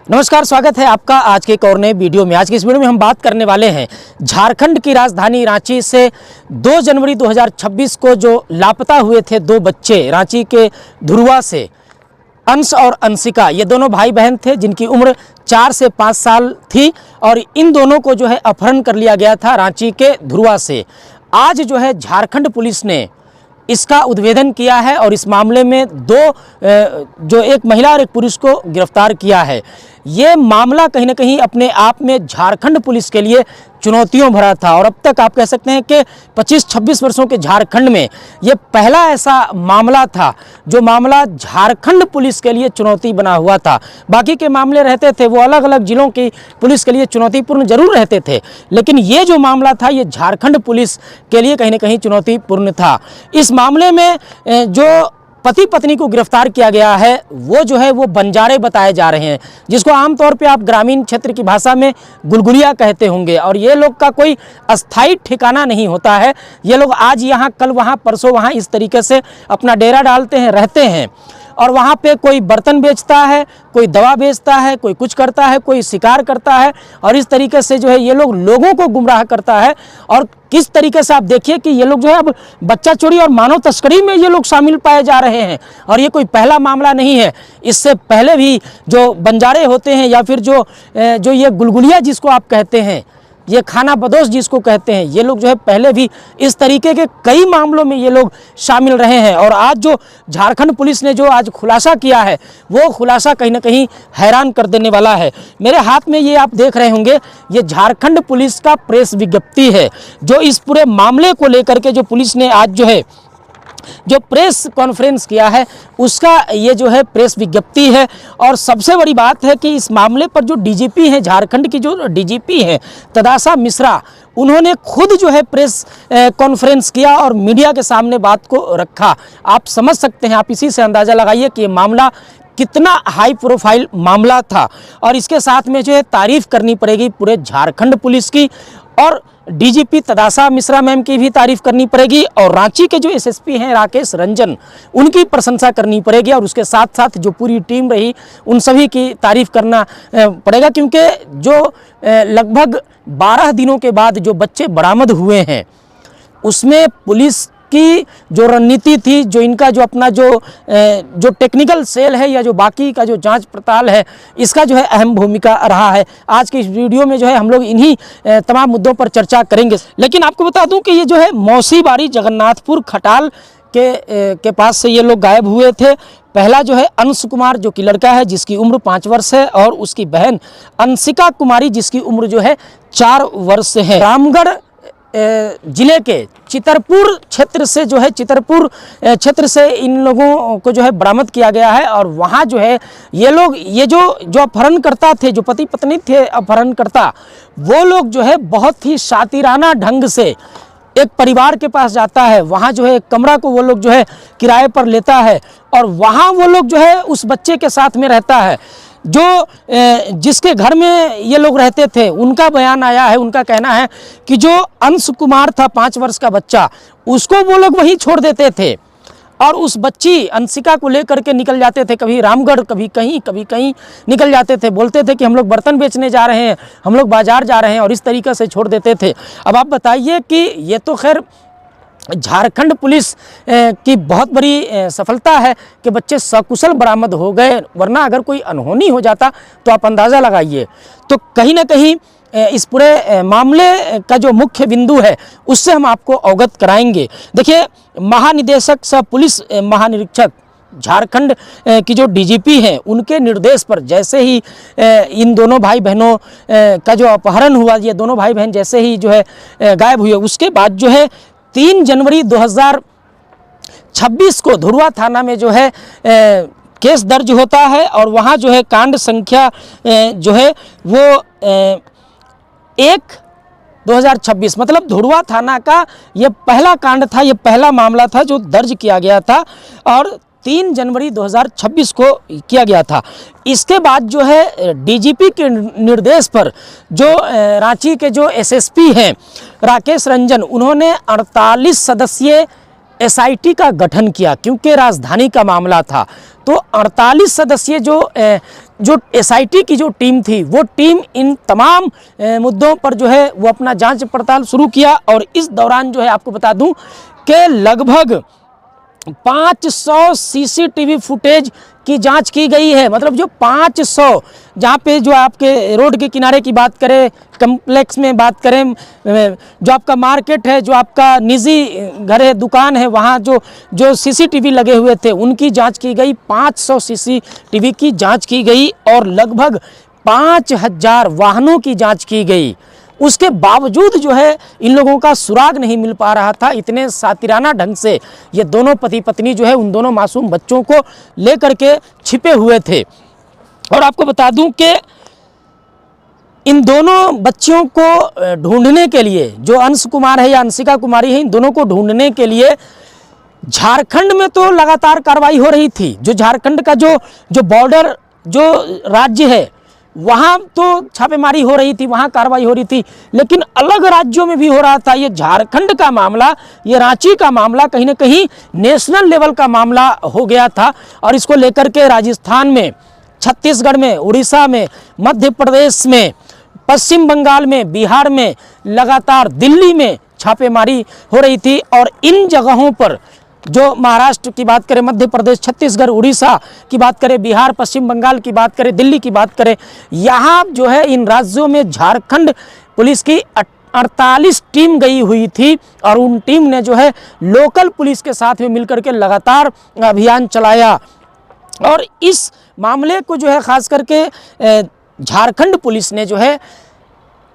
नमस्कार, स्वागत है आपका आज के एक और नए वीडियो में। आज की इस वीडियो में हम बात करने वाले हैं झारखंड की राजधानी रांची से 2 जनवरी 2026 को जो लापता हुए थे 2 बच्चे रांची के धुरवा से, अंश और अंशिका। ये दोनों भाई बहन थे जिनकी उम्र 4 से 5 साल थी और इन दोनों को जो है अपहरण कर लिया गया था रांची के धुरवा से। आज जो है झारखंड पुलिस ने इसका उद्भेदन किया है और इस मामले में जो एक महिला और एक पुरुष को गिरफ्तार किया है। ये मामला कहीं ना कहीं अपने आप में झारखंड पुलिस के लिए चुनौतियों भरा था और अब तक आप कह सकते हैं कि 25-26 वर्षों के झारखंड में ये पहला ऐसा मामला था जो मामला झारखंड पुलिस के लिए चुनौती बना हुआ था। बाकी के मामले रहते थे वो अलग अलग जिलों की पुलिस के लिए चुनौतीपूर्ण जरूर रहते थे, लेकिन ये जो मामला था ये झारखंड पुलिस के लिए कहीं ना कहीं चुनौतीपूर्ण था। इस मामले में जो पति पत्नी को गिरफ्तार किया गया है वो जो है वो बंजारे बताए जा रहे हैं, जिसको आमतौर पे आप ग्रामीण क्षेत्र की भाषा में गुलगुलिया कहते होंगे। और ये लोग का कोई अस्थायी ठिकाना नहीं होता है, ये लोग आज यहाँ कल वहाँ परसों वहाँ इस तरीके से अपना डेरा डालते हैं, रहते हैं। और वहाँ पे कोई बर्तन बेचता है, कोई दवा बेचता है, कोई कुछ करता है, कोई शिकार करता है और इस तरीके से जो है ये लोग लोगों को गुमराह करता है। और किस तरीके से आप देखिए कि ये लोग जो है अब बच्चा चोरी और मानव तस्करी में ये लोग शामिल पाए जा रहे हैं। और ये कोई पहला मामला नहीं है, इससे पहले भी जो बंजारे होते हैं या फिर जो ये गुलगुलिया जिसको आप कहते हैं, ये खाना बदोश जिसको कहते हैं, ये लोग जो है पहले भी इस तरीके के कई मामलों में ये लोग शामिल रहे हैं। और आज जो झारखंड पुलिस ने जो आज खुलासा किया है वो खुलासा कहीं ना कहीं हैरान कर देने वाला है। मेरे हाथ में ये आप देख रहे होंगे, ये झारखंड पुलिस का प्रेस विज्ञप्ति है जो इस पूरे मामले को लेकर के जो पुलिस ने आज जो प्रेस कॉन्फ्रेंस किया है उसका ये जो है प्रेस विज्ञप्ति है। और सबसे बड़ी बात है कि इस मामले पर जो डीजीपी हैं, झारखंड की जो डीजीपी हैं तदासा मिश्रा, उन्होंने खुद जो है प्रेस कॉन्फ्रेंस किया और मीडिया के सामने बात को रखा। आप समझ सकते हैं, आप इसी से अंदाज़ा लगाइए कि ये मामला कितना हाई प्रोफाइल मामला था। और इसके साथ में जो है तारीफ़ करनी पड़ेगी पूरे झारखंड पुलिस की और डीजीपी तदासा मिश्रा मैम की भी तारीफ़ करनी पड़ेगी और रांची के जो एसएसपी हैं राकेश रंजन, उनकी प्रशंसा करनी पड़ेगी। और उसके साथ साथ जो पूरी टीम रही उन सभी की तारीफ़ करना पड़ेगा, क्योंकि जो लगभग 12 दिनों के बाद जो बच्चे बरामद हुए हैं उसमें पुलिस की जो रणनीति थी, जो इनका जो अपना जो टेक्निकल सेल है या जो बाकी का जो जांच पड़ताल है, इसका जो है अहम भूमिका रहा है। आज के इस वीडियो में जो है हम लोग इन्हीं तमाम मुद्दों पर चर्चा करेंगे। लेकिन आपको बता दूं कि ये जो है मौसीबारी जगन्नाथपुर खटाल के पास से ये लोग गायब हुए थे। पहला जो है अंश कुमार जो कि लड़का है जिसकी उम्र 5 वर्ष है और उसकी बहन अंशिका कुमारी जिसकी उम्र जो है 4 वर्ष है। रामगढ़ जिले के चितरपुर क्षेत्र से जो है चितरपुर क्षेत्र से इन लोगों को जो है बरामद किया गया है। और वहाँ जो है ये लोग ये जो अपहरणकर्ता थे, जो पति पत्नी थे अपहरणकर्ता, वो लोग जो है बहुत ही शातिराना ढंग से एक परिवार के पास जाता है। वहाँ जो है एक कमरा को वो लोग जो है किराए पर लेता है और वहाँ वो लोग जो है उस बच्चे के साथ में रहता है। जो जिसके घर में ये लोग रहते थे उनका बयान आया है, उनका कहना है कि जो अंश कुमार था 5 वर्ष का बच्चा, उसको वो लोग वहीं छोड़ देते थे और उस बच्ची अंशिका को लेकर के निकल जाते थे, कभी रामगढ़ कभी कहीं निकल जाते थे। बोलते थे कि हम लोग बर्तन बेचने जा रहे हैं, हम लोग बाजार जा रहे हैं और इस तरीक़े से छोड़ देते थे। अब आप बताइए कि ये तो खैर झारखंड पुलिस की बहुत बड़ी सफलता है कि बच्चे सकुशल बरामद हो गए, वरना अगर कोई अनहोनी हो जाता तो आप अंदाज़ा लगाइए। तो कहीं ना कहीं इस पूरे मामले का जो मुख्य बिंदु है उससे हम आपको अवगत कराएंगे। देखिए, महानिदेशक सह पुलिस महानिरीक्षक झारखंड की जो डीजीपी हैं उनके निर्देश पर जैसे ही इन दोनों भाई बहनों का जो अपहरण हुआ, ये दोनों भाई बहन जैसे ही जो है गायब हुए, उसके बाद जो है 3 जनवरी 2026 को धुरवा थाना में जो है केस दर्ज होता है और वहाँ जो है कांड संख्या जो है वो 1/2026 मतलब धुरवा थाना का ये पहला कांड था, ये पहला मामला था जो दर्ज किया गया था और 3 जनवरी 2026 को किया गया था। इसके बाद जो है डीजीपी के निर्देश पर जो रांची के जो एसएसपी हैं राकेश रंजन, उन्होंने 48 सदस्यीय एसआईटी का गठन किया, क्योंकि राजधानी का मामला था। तो 48 सदस्यीय जो जो एसआईटी की जो टीम थी वो टीम इन तमाम मुद्दों पर जो है वो अपना जांच पड़ताल शुरू किया। और इस दौरान जो है आपको बता दूं कि लगभग 500 सीसीटीवी फुटेज की जांच की गई है। मतलब जो 500 जहाँ पे जो आपके रोड के किनारे की बात करें, कम्प्लेक्स में बात करें, जो आपका मार्केट है, जो आपका निजी घर है, दुकान है, वहाँ जो सीसीटीवी लगे हुए थे उनकी जांच की गई। 500 सीसीटीवी की जांच की गई और लगभग 5000 वाहनों की जांच की गई। उसके बावजूद जो है इन लोगों का सुराग नहीं मिल पा रहा था। इतने सातिराना ढंग से ये दोनों पति पत्नी जो है उन दोनों मासूम बच्चों को लेकर के छिपे हुए थे। और आपको बता दूं कि इन दोनों बच्चियों को ढूंढने के लिए, जो अंश कुमार है या अंशिका कुमारी है, इन दोनों को ढूंढने के लिए झारखंड में तो लगातार कार्रवाई हो रही थी। जो झारखंड का जो बॉर्डर जो राज्य है वहाँ तो छापेमारी हो रही थी, वहाँ कार्रवाई हो रही थी, लेकिन अलग राज्यों में भी हो रहा था। ये झारखंड का मामला, ये रांची का मामला कहीं ना कहीं नेशनल लेवल का मामला हो गया था। और इसको लेकर के राजस्थान में, छत्तीसगढ़ में, उड़ीसा में, मध्य प्रदेश में, पश्चिम बंगाल में, बिहार में, लगातार दिल्ली में छापेमारी हो रही थी। और इन जगहों पर जो महाराष्ट्र की बात करें, मध्य प्रदेश, छत्तीसगढ़, उड़ीसा की बात करें, बिहार, पश्चिम बंगाल की बात करें, दिल्ली की बात करें, यहाँ जो है इन राज्यों में झारखंड पुलिस की 48 टीम गई हुई थी। और उन टीम ने जो है लोकल पुलिस के साथ में मिलकर के लगातार अभियान चलाया। और इस मामले को जो है खास करके झारखंड पुलिस ने जो है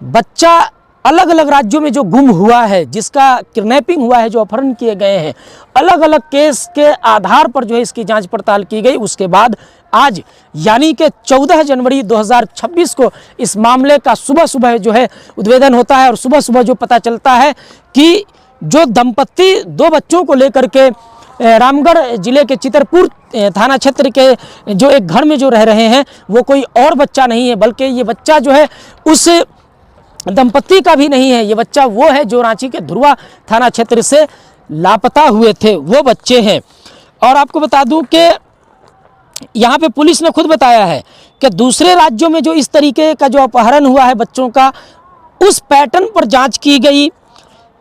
बच्चा अलग अलग राज्यों में जो गुम हुआ है, जिसका किडनैपिंग हुआ है, जो अपहरण किए गए हैं, अलग अलग केस के आधार पर जो है इसकी जांच पड़ताल की गई। उसके बाद आज यानी कि 14 जनवरी 2026 को इस मामले का सुबह सुबह जो है उद्भेदन होता है। और सुबह सुबह जो पता चलता है कि जो दंपत्ति 2 बच्चों को लेकर के रामगढ़ जिले के चितरपुर थाना क्षेत्र के जो एक घर में जो रह रहे हैं, वो कोई और बच्चा नहीं है, बल्कि ये बच्चा जो है उस दंपत्ति का भी नहीं है। ये बच्चा वो है जो रांची के धुरवा थाना क्षेत्र से लापता हुए थे, वो बच्चे हैं। और आपको बता दूं कि यहाँ पे पुलिस ने खुद बताया है कि दूसरे राज्यों में जो इस तरीके का जो अपहरण हुआ है बच्चों का, उस पैटर्न पर जांच की गई।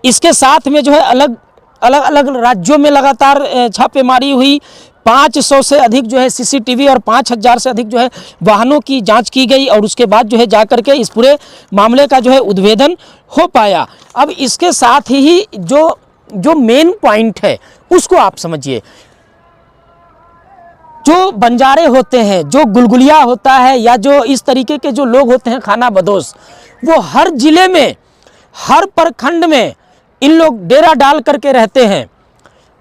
इसके साथ में जो है अलग अलग राज्यों में लगातार छापेमारी हुई। 500 से अधिक जो है सीसीटीवी और 5000 से अधिक जो है वाहनों की जांच की गई। और उसके बाद जो है जाकर के इस पूरे मामले का जो है उद्भेदन हो पाया। अब इसके साथ ही जो मेन पॉइंट है उसको आप समझिए। जो बंजारे होते हैं, जो गुलगुलिया होता है, या जो इस तरीके के जो लोग होते हैं खाना बदोश, वो हर जिले में, हर प्रखंड में इन लोग डेरा डाल करके रहते हैं।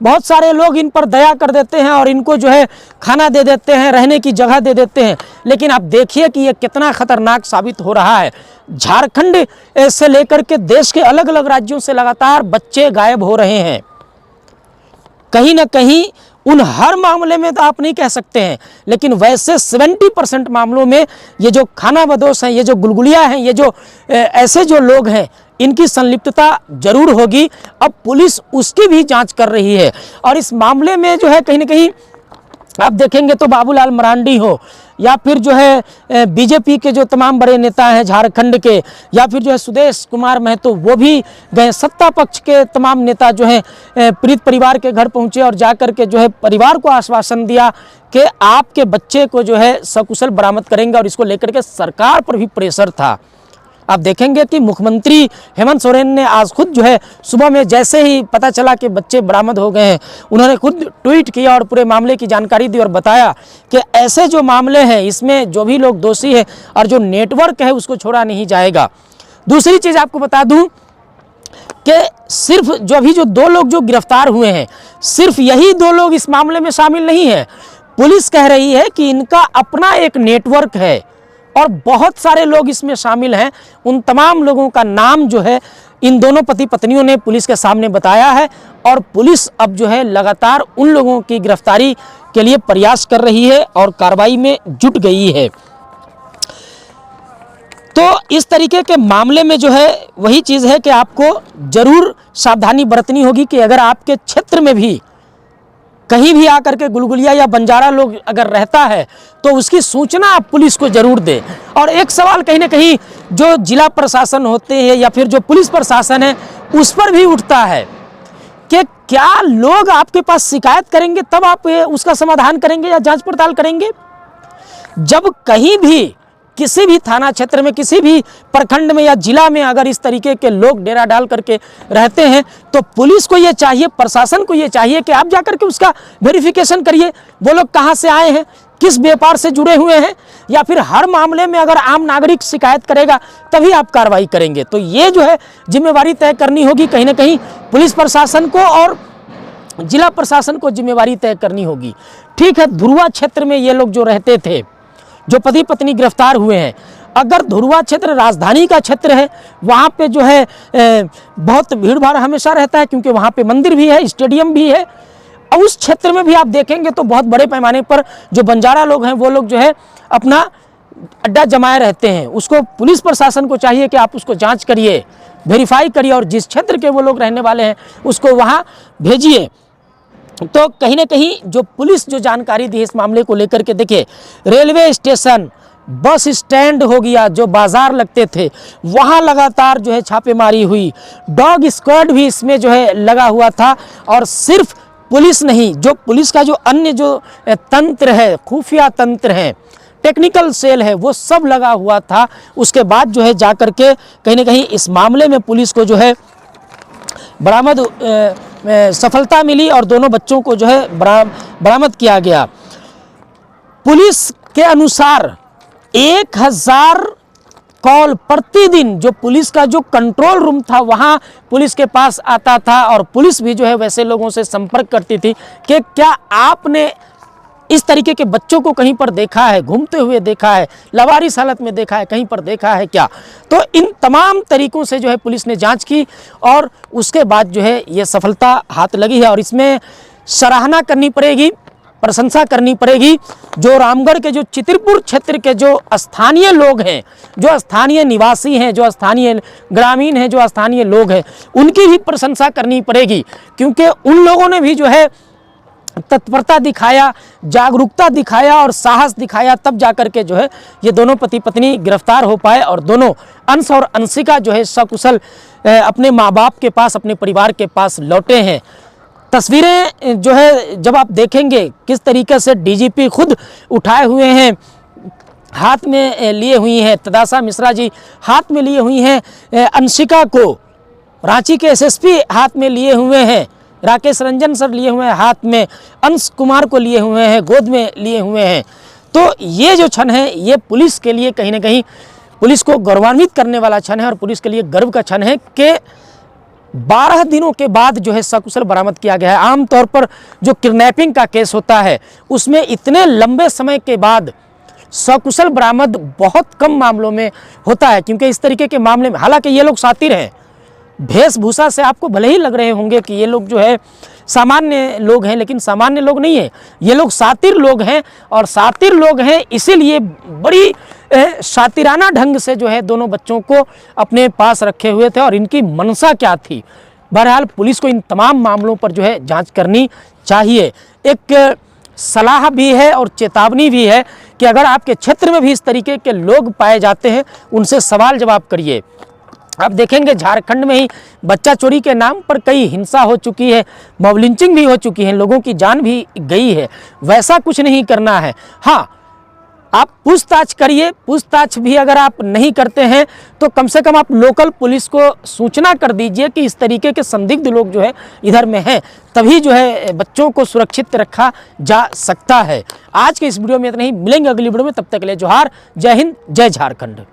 बहुत सारे लोग इन पर दया कर देते हैं और इनको जो है खाना दे देते हैं, रहने की जगह दे देते हैं। लेकिन आप देखिए कि ये कितना खतरनाक साबित हो रहा है। झारखंड से लेकर के देश के अलग अलग राज्यों से लगातार बच्चे गायब हो रहे हैं। कहीं ना कहीं उन हर मामले में तो आप नहीं कह सकते हैं, लेकिन वैसे 70% मामलों में ये जो खाना बदोश हैं, ये जो गुलगुलिया हैं, ये जो ऐसे जो लोग हैं, इनकी संलिप्तता जरूर होगी। अब पुलिस उसकी भी जांच कर रही है। और इस मामले में जो है कहीं ना कहीं आप देखेंगे तो बाबूलाल मरांडी हो, या फिर जो है बीजेपी के जो तमाम बड़े नेता हैं झारखंड के, या फिर जो है सुदेश कुमार महतो, वो भी गए। सत्ता पक्ष के तमाम नेता जो हैं पीड़ित परिवार के घर पहुंचे और जाकर के जो है परिवार को आश्वासन दिया कि आपके बच्चे को जो है सकुशल बरामद करेंगे। और इसको लेकर के सरकार पर भी प्रेशर था। आप देखेंगे कि मुख्यमंत्री हेमंत सोरेन ने आज खुद जो है सुबह में जैसे ही पता चला कि बच्चे बरामद हो गए हैं, उन्होंने खुद ट्वीट किया और पूरे मामले की जानकारी दी और बताया कि ऐसे जो मामले हैं इसमें जो भी लोग दोषी हैं और जो नेटवर्क है उसको छोड़ा नहीं जाएगा। दूसरी चीज़ आपको बता दूं कि सिर्फ जो अभी जो 2 लोग जो गिरफ्तार हुए हैं, सिर्फ यही 2 लोग इस मामले में शामिल नहीं है। पुलिस कह रही है कि इनका अपना एक नेटवर्क है और बहुत सारे लोग इसमें शामिल हैं। उन तमाम लोगों का नाम जो है इन दोनों पति पत्नियों ने पुलिस के सामने बताया है। और पुलिस अब जो है लगातार उन लोगों की गिरफ्तारी के लिए प्रयास कर रही है और कार्रवाई में जुट गई है। तो इस तरीके के मामले में जो है वही चीज़ है कि आपको ज़रूर सावधानी बरतनी होगी कि अगर आपके क्षेत्र में भी कहीं भी आकर के गुलगुलिया या बंजारा लोग अगर रहता है तो उसकी सूचना आप पुलिस को जरूर दें। और एक सवाल कहीं ना कहीं जो जिला प्रशासन होते हैं या फिर जो पुलिस प्रशासन है उस पर भी उठता है कि क्या लोग आपके पास शिकायत करेंगे तब आप उसका समाधान करेंगे या जांच पड़ताल करेंगे। जब कहीं भी किसी भी थाना क्षेत्र में, किसी भी प्रखंड में या जिला में अगर इस तरीके के लोग डेरा डाल करके रहते हैं तो पुलिस को ये चाहिए, प्रशासन को ये चाहिए कि आप जाकर के उसका वेरिफिकेशन करिए, वो लोग कहाँ से आए हैं, किस व्यापार से जुड़े हुए हैं, या फिर हर मामले में अगर आम नागरिक शिकायत करेगा तभी आप कार्रवाई करेंगे। तो ये जो है जिम्मेवारी तय करनी होगी कहीं ना कहीं पुलिस प्रशासन को और जिला प्रशासन को जिम्मेवारी तय करनी होगी। ठीक है, धुरुआ क्षेत्र में ये लोग जो रहते थे, जो पति पत्नी गिरफ्तार हुए हैं, अगर धुरुआ क्षेत्र राजधानी का क्षेत्र है, वहाँ पे जो है बहुत भीड़ भाड़ हमेशा रहता है क्योंकि वहाँ पे मंदिर भी है, स्टेडियम भी है। और उस क्षेत्र में भी आप देखेंगे तो बहुत बड़े पैमाने पर जो बंजारा लोग हैं वो लोग जो है अपना अड्डा जमाए रहते हैं। उसको पुलिस प्रशासन को चाहिए कि आप उसको जाँच करिए, वेरीफाई करिए और जिस क्षेत्र के वो लोग रहने वाले हैं उसको वहाँ भेजिए। तो कहीं ना कहीं जो पुलिस जो जानकारी दी इस मामले को लेकर के, देखिए रेलवे स्टेशन, बस स्टैंड हो गया, जो बाजार लगते थे वहाँ लगातार जो है छापेमारी हुई, डॉग स्क्वाड भी इसमें जो है लगा हुआ था। और सिर्फ पुलिस नहीं, जो पुलिस का जो अन्य जो तंत्र है, खुफिया तंत्र है, टेक्निकल सेल है, वो सब लगा हुआ था। उसके बाद जो है जाकर के कहीं ना कहीं इस मामले में पुलिस को जो है बरामद सफलता मिली और दोनों बच्चों को जो है बरामद किया गया। पुलिस के अनुसार 1000 कॉल प्रतिदिन जो पुलिस का जो कंट्रोल रूम था वहाँ पुलिस के पास आता था और पुलिस भी जो है वैसे लोगों से संपर्क करती थी कि क्या आपने इस तरीके के बच्चों को कहीं पर देखा है, घूमते हुए देखा है, लावारिस हालत में देखा है, कहीं पर देखा है क्या। तो इन तमाम तरीकों से जो है पुलिस ने जांच की और उसके बाद जो है ये सफलता हाथ लगी है। और इसमें सराहना करनी पड़ेगी, प्रशंसा करनी पड़ेगी जो रामगढ़ के जो चित्रपुर क्षेत्र के जो स्थानीय लोग हैं, जो स्थानीय निवासी हैं, जो स्थानीय ग्रामीण हैं, जो स्थानीय लोग हैं, उनकी भी प्रशंसा करनी पड़ेगी क्योंकि उन लोगों ने भी जो है तत्परता दिखाया, जागरूकता दिखाया और साहस दिखाया, तब जाकर के जो है ये दोनों पति पत्नी गिरफ्तार हो पाए और दोनों अंश और अंशिका जो है सकुशल अपने माँ बाप के पास, अपने परिवार के पास लौटे हैं। तस्वीरें जो है जब आप देखेंगे किस तरीके से डीजीपी खुद उठाए हुए हैं, हाथ में लिए हुई हैं, तदासा मिश्रा जी हाथ में लिए हुई हैं, अंशिका को रांची के एसएसपी हाथ में लिए हुए हैं, राकेश रंजन सर लिए हुए हैं हाथ में, अंश कुमार को लिए हुए हैं, गोद में लिए हुए हैं। तो ये जो क्षण है ये पुलिस के लिए कहीं ना कहीं पुलिस को गौरवान्वित करने वाला क्षण है और पुलिस के लिए गर्व का क्षण है कि 12 दिनों के बाद जो है सकुशल बरामद किया गया है। आमतौर पर जो किडनैपिंग का केस होता है उसमें इतने लंबे समय के बाद सकुशल बरामद बहुत कम मामलों में होता है क्योंकि इस तरीके के मामले में, हालांकि ये लोग शातिर हैं, वेशभूषा से आपको भले ही लग रहे होंगे कि ये लोग जो है सामान्य लोग हैं, लेकिन सामान्य लोग नहीं है, ये लोग शातिर लोग हैं। और शातिर लोग हैं इसीलिए बड़ी शातिराना ढंग से जो है दोनों बच्चों को अपने पास रखे हुए थे और इनकी मंशा क्या थी। बहरहाल पुलिस को इन तमाम मामलों पर जो है जांच करनी चाहिए। एक सलाह भी है और चेतावनी भी है कि अगर आपके क्षेत्र में भी इस तरीके के लोग पाए जाते हैं उनसे सवाल जवाब करिए। आप देखेंगे झारखंड में ही बच्चा चोरी के नाम पर कई हिंसा हो चुकी है, मॉब लिंचिंग भी हो चुकी है, लोगों की जान भी गई है। वैसा कुछ नहीं करना है। हाँ, आप पूछताछ करिए, पूछताछ भी अगर आप नहीं करते हैं तो कम से कम आप लोकल पुलिस को सूचना कर दीजिए कि इस तरीके के संदिग्ध लोग जो है इधर में हैं, तभी जो है बच्चों को सुरक्षित रखा जा सकता है। आज के इस वीडियो में इतना ही, मिलेंगे अगली वीडियो में, तब तक के लिए जोहार, जय हिंद, जय झारखंड।